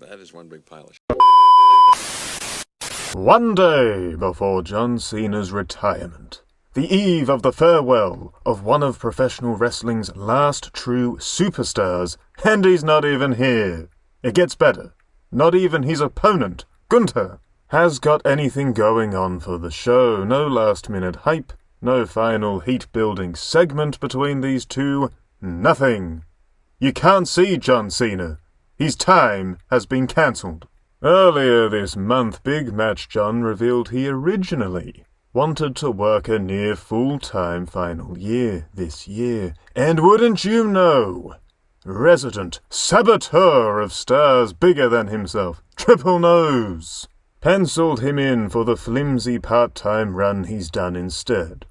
That is one big pile of One day before John Cena's retirement, the eve of the farewell of one of professional wrestling's last true superstars, and he's not even here. It gets better. Not even his opponent, Gunther, has got anything going on for the show. No last-minute hype, no final heat-building segment between these two, nothing. You can't see John Cena. His time has been cancelled. Earlier this month, Big Match John revealed he originally wanted to work a near full-time final year this year. And wouldn't you know, resident saboteur of stars bigger than himself, Triple Nose, penciled him in for the flimsy part-time run he's done instead.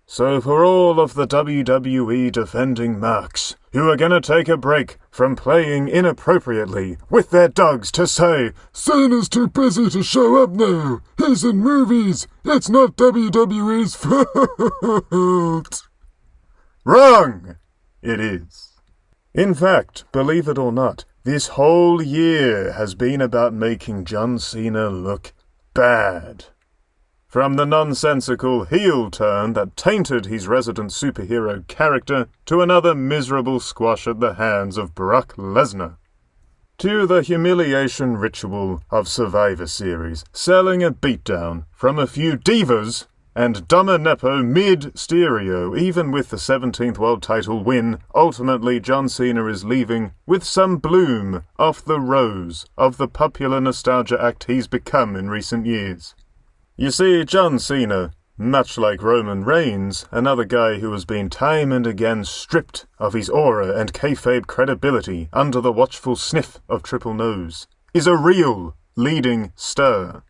So for all of the WWE defending marks who are gonna take a break from playing inappropriately with their dogs to say, Cena's too busy to show up now, he's in movies, it's not WWE's fault. Wrong! It is. In fact, believe it or not, this whole year has been about making John Cena look bad. From the nonsensical heel turn that tainted his resident superhero character to another miserable squash at the hands of Brock Lesnar, to the humiliation ritual of Survivor Series, selling a beatdown from a few divas and Dominepo mid-stereo. Even with the 17th world title win, ultimately John Cena is leaving with some bloom off the rose of the popular nostalgia act he's become in recent years. You see, John Cena, much like Roman Reigns, another guy who has been time and again stripped of his aura and kayfabe credibility under the watchful sniff of Triple Nose, is a real leading star.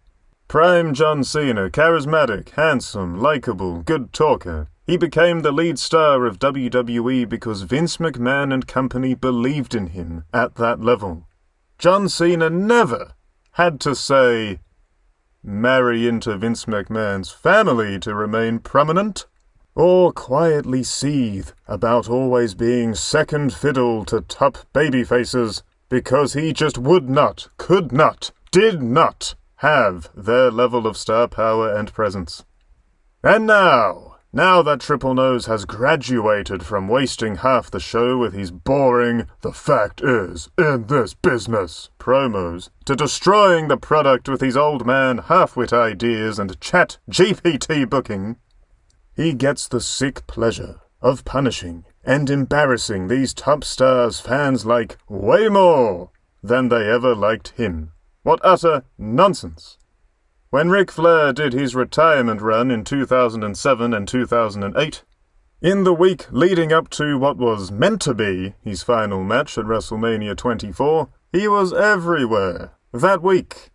Prime John Cena, charismatic, handsome, likable, good talker. He became the lead star of WWE because Vince McMahon and company believed in him at that level. John Cena never had to say, marry into Vince McMahon's family to remain prominent, or quietly seethe about always being second fiddle to top babyfaces because he just would not, could not, did not have their level of star power and presence. And now that Triple Nose has graduated from wasting half the show with his boring "the fact is, in this business" promos, to destroying the product with his old man half-wit ideas and chat GPT booking, he gets the sick pleasure of punishing and embarrassing these top stars fans like way more than they ever liked him. What utter nonsense! When Ric Flair did his retirement run in 2007 and 2008, in the week leading up to what was meant to be his final match at Wrestlemania 24, he was everywhere. That week,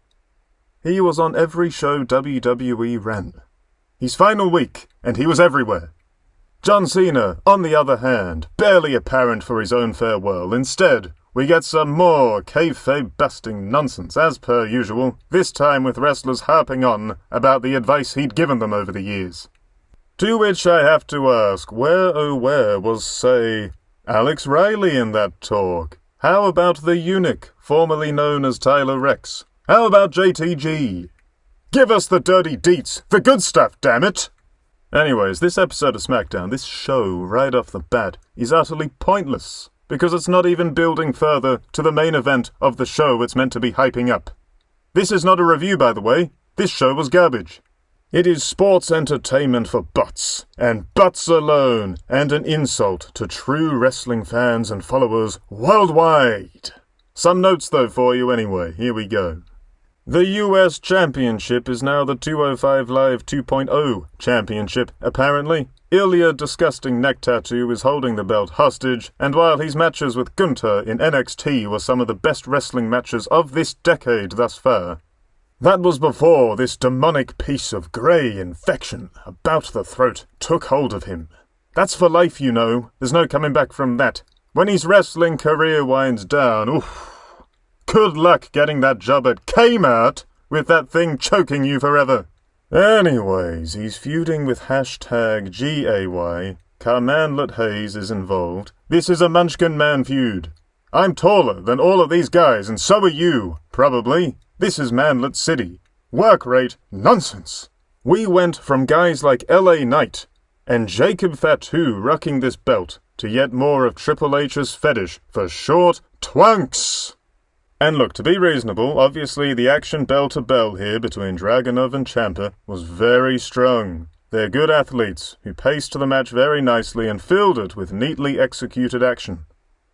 he was on every show WWE ran. His final week, and he was everywhere. John Cena, on the other hand, barely apparent for his own farewell. Instead, we get some more kayfabe-busting nonsense, as per usual, this time with wrestlers harping on about the advice he'd given them over the years. To which I have to ask, where oh where was, say, Alex Riley in that talk? How about the eunuch, formerly known as Tyler Rex? How about JTG? Give us the dirty deets, the good stuff, damn it! Anyways, this episode of SmackDown, this show, right off the bat, is utterly pointless, because it's not even building further to the main event of the show it's meant to be hyping up. This is not a review, by the way. This show was garbage. It is sports entertainment for butts, and butts alone, and an insult to true wrestling fans and followers worldwide. Some notes, though, for you anyway. Here we go. The US Championship is now the 205 Live 2.0 Championship, apparently. Ilya Disgusting Neck Tattoo is holding the belt hostage, and while his matches with Gunther in NXT were some of the best wrestling matches of this decade thus far, that was before this demonic piece of grey infection about the throat took hold of him. That's for life, you know. There's no coming back from that. When his wrestling career winds down, oof. Good luck getting that job at Kmart with that thing choking you forever. Anyways, he's feuding with #GAY. Carmanlet Hayes is involved. This is a Munchkin Man feud. I'm taller than all of these guys, and so are you, probably. This is Manlet City. Work rate, nonsense. We went from guys like LA Knight and Jacob Fatu rocking this belt to yet more of Triple H's fetish for short twunks. And look, to be reasonable, obviously the action bell-to-bell here between Dragunov and Ciampa was very strong. They're good athletes who paced the match very nicely and filled it with neatly executed action.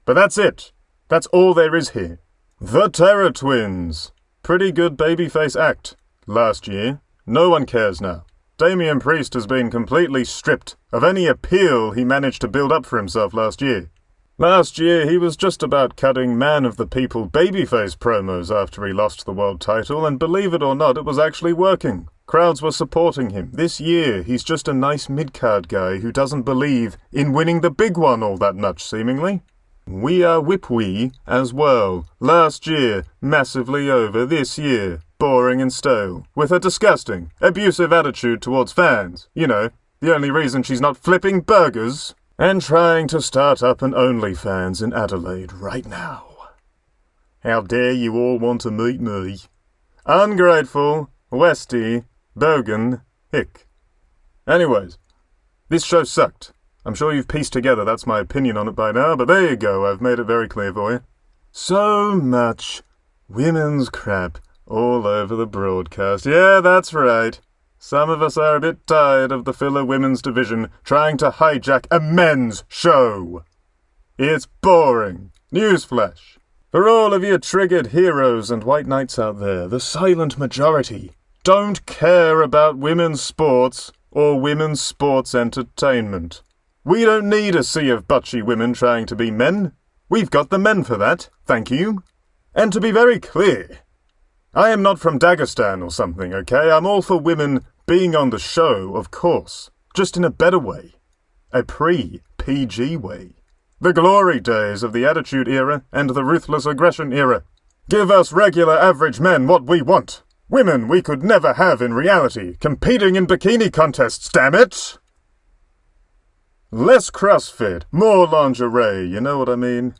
But that's it. That's all there is here. The Terror Twins. Pretty good babyface act. Last year. No one cares now. Damian Priest has been completely stripped of any appeal he managed to build up for himself last year. Last year, he was just about cutting Man of the People babyface promos after he lost the world title, and believe it or not, it was actually working. Crowds were supporting him. This year, he's just a nice mid-card guy who doesn't believe in winning the big one all that much, seemingly. We are Whipwee as well. Last year, massively over. This year, boring and stale, with a disgusting, abusive attitude towards fans. You know, the only reason she's not flipping burgers. And trying to start up an OnlyFans in Adelaide right now. How dare you all want to meet me? Ungrateful, Westy, Bogan, Hick. Anyways, this show sucked. I'm sure you've pieced together that's my opinion on it by now, but there you go, I've made it very clear for you. So much women's crap all over the broadcast. Yeah, that's right. Some of us are a bit tired of the filler women's division trying to hijack a men's show. It's boring. Newsflash. For all of you triggered heroes and white knights out there, the silent majority don't care about women's sports or women's sports entertainment. We don't need a sea of butchy women trying to be men. We've got the men for that, thank you. And to be very clear, I am not from Dagestan or something, okay? I'm all for women being on the show, of course, just in a better way. A pre-PG way. The glory days of the Attitude Era and the Ruthless Aggression Era. Give us regular average men what we want. Women we could never have in reality, competing in bikini contests, damn it! Less CrossFit, more lingerie, you know what I mean?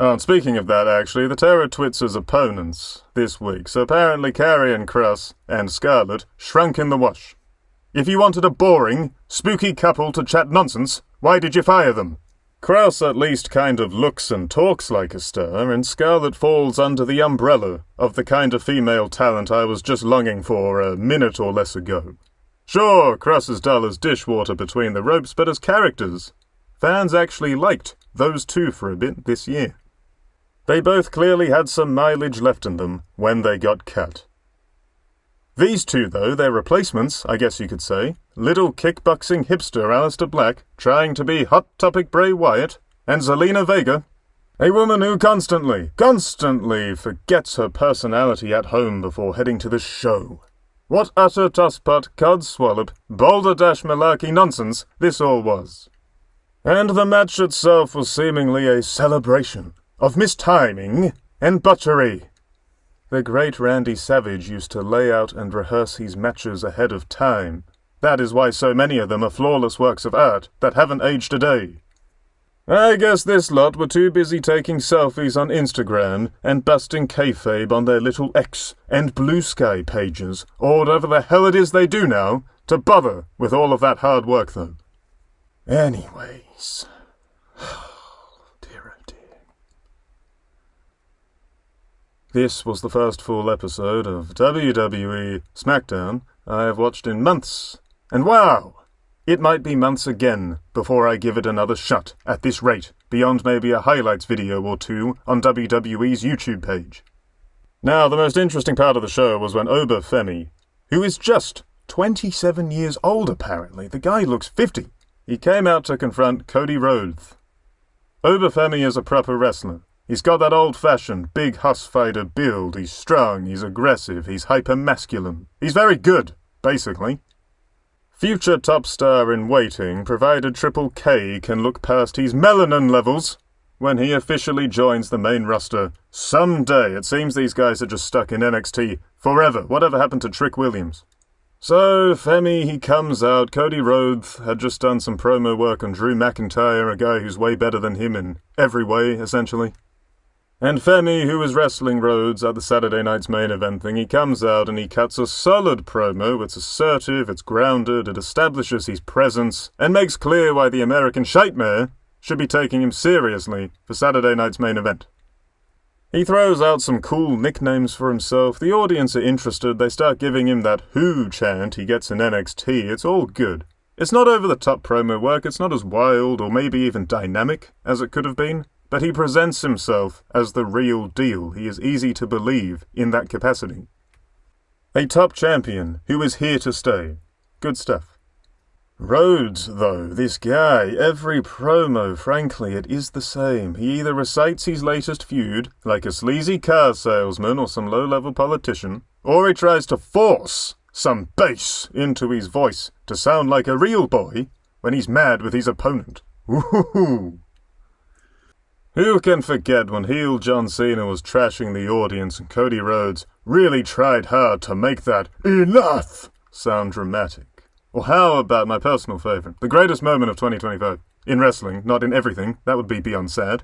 Oh, and speaking of that, actually, the Terror Twits' opponents this week, so apparently Karrion Kross and Scarlett shrunk in the wash. If you wanted a boring, spooky couple to chat nonsense, why did you fire them? Kross at least kind of looks and talks like a star, and Scarlett falls under the umbrella of the kind of female talent I was just longing for a minute or less ago. Sure, Kross is dull as dishwater between the ropes, but as characters, fans actually liked those two for a bit this year. They both clearly had some mileage left in them when they got cut. These two, though, their replacements, I guess you could say, little kickboxing hipster Aleister Black, trying to be Hot Topic Bray Wyatt, and Zelina Vega, a woman who constantly forgets her personality at home before heading to this show. What utter tosspot, codswallop, boulder dash malarkey nonsense this all was. And the match itself was seemingly a celebration of mistiming and butchery. The great Randy Savage used to lay out and rehearse his matches ahead of time. That is why so many of them are flawless works of art that haven't aged a day. I guess this lot were too busy taking selfies on Instagram and busting kayfabe on their little X and Blue Sky pages, or whatever the hell it is they do now, to bother with all of that hard work, though. Anyways. Dear oh dear. This was the first full episode of WWE SmackDown I have watched in months, and wow! It might be months again before I give it another shot at this rate, beyond maybe a highlights video or two on WWE's YouTube page. Now, the most interesting part of the show was when Oba Femi, who is just 27 years old apparently, the guy looks 50, he came out to confront Cody Rhodes. Oba Femi is a proper wrestler. He's got that old-fashioned, big hoss fighter build, he's strong, he's aggressive, he's hyper-masculine. He's very good, basically. Future top star in waiting, provided Triple K can look past his melanin levels when he officially joins the main roster someday. It seems these guys are just stuck in NXT forever. Whatever happened to Trick Williams? So, Femi, he comes out. Cody Rhodes had just done some promo work on Drew McIntyre, a guy who's way better than him in every way, essentially. And Femi, who was wrestling Rhodes at the Saturday night's main event thing, he comes out and he cuts a solid promo. It's assertive, it's grounded, it establishes his presence, and makes clear why the American shitmare should be taking him seriously for Saturday night's main event. He throws out some cool nicknames for himself. The audience are interested. They start giving him that "Who" chant he gets in NXT. It's all good. It's not over-the-top promo work. It's not as wild or maybe even dynamic as it could have been. But he presents himself as the real deal. He is easy to believe in that capacity. A top champion who is here to stay. Good stuff. Rhodes, though, this guy, every promo, frankly, it is the same. He either recites his latest feud, like a sleazy car salesman or some low-level politician, or he tries to force some bass into his voice to sound like a real boy when he's mad with his opponent. Woohoo! Who can forget when heel John Cena was trashing the audience and Cody Rhodes really tried hard to make that "enough" sound dramatic? Or how about my personal favourite, the greatest moment of 2025? In wrestling, not in everything, that would be beyond sad.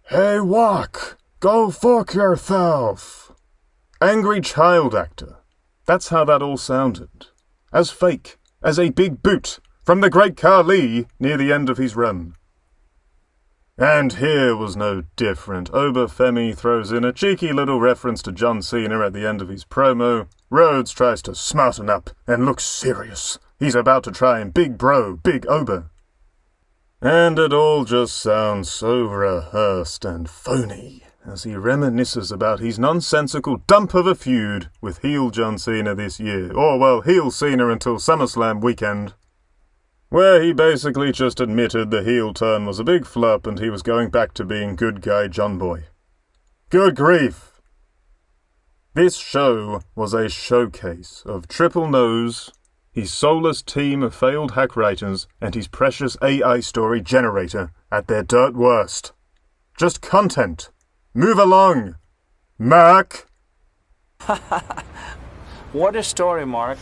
"Hey, Wack, go fuck yourself." Angry child actor. That's how that all sounded. As fake as a big boot from the great Khali near the end of his run. And here was no different. Ober Femi throws in a cheeky little reference to John Cena at the end of his promo. Rhodes tries to smarten up and look serious. He's about to try and big Ober. And it all just sounds so rehearsed and phony as he reminisces about his nonsensical dump of a feud with heel John Cena this year. Or, well, heel Cena until SummerSlam weekend, where he basically just admitted the heel turn was a big flop and he was going back to being good guy John Boy. Good grief! This show was a showcase of Triple Nose, his soulless team of failed hack writers, and his precious AI story generator at their dirt worst. Just content. Move along, Mark! What a story, Mark.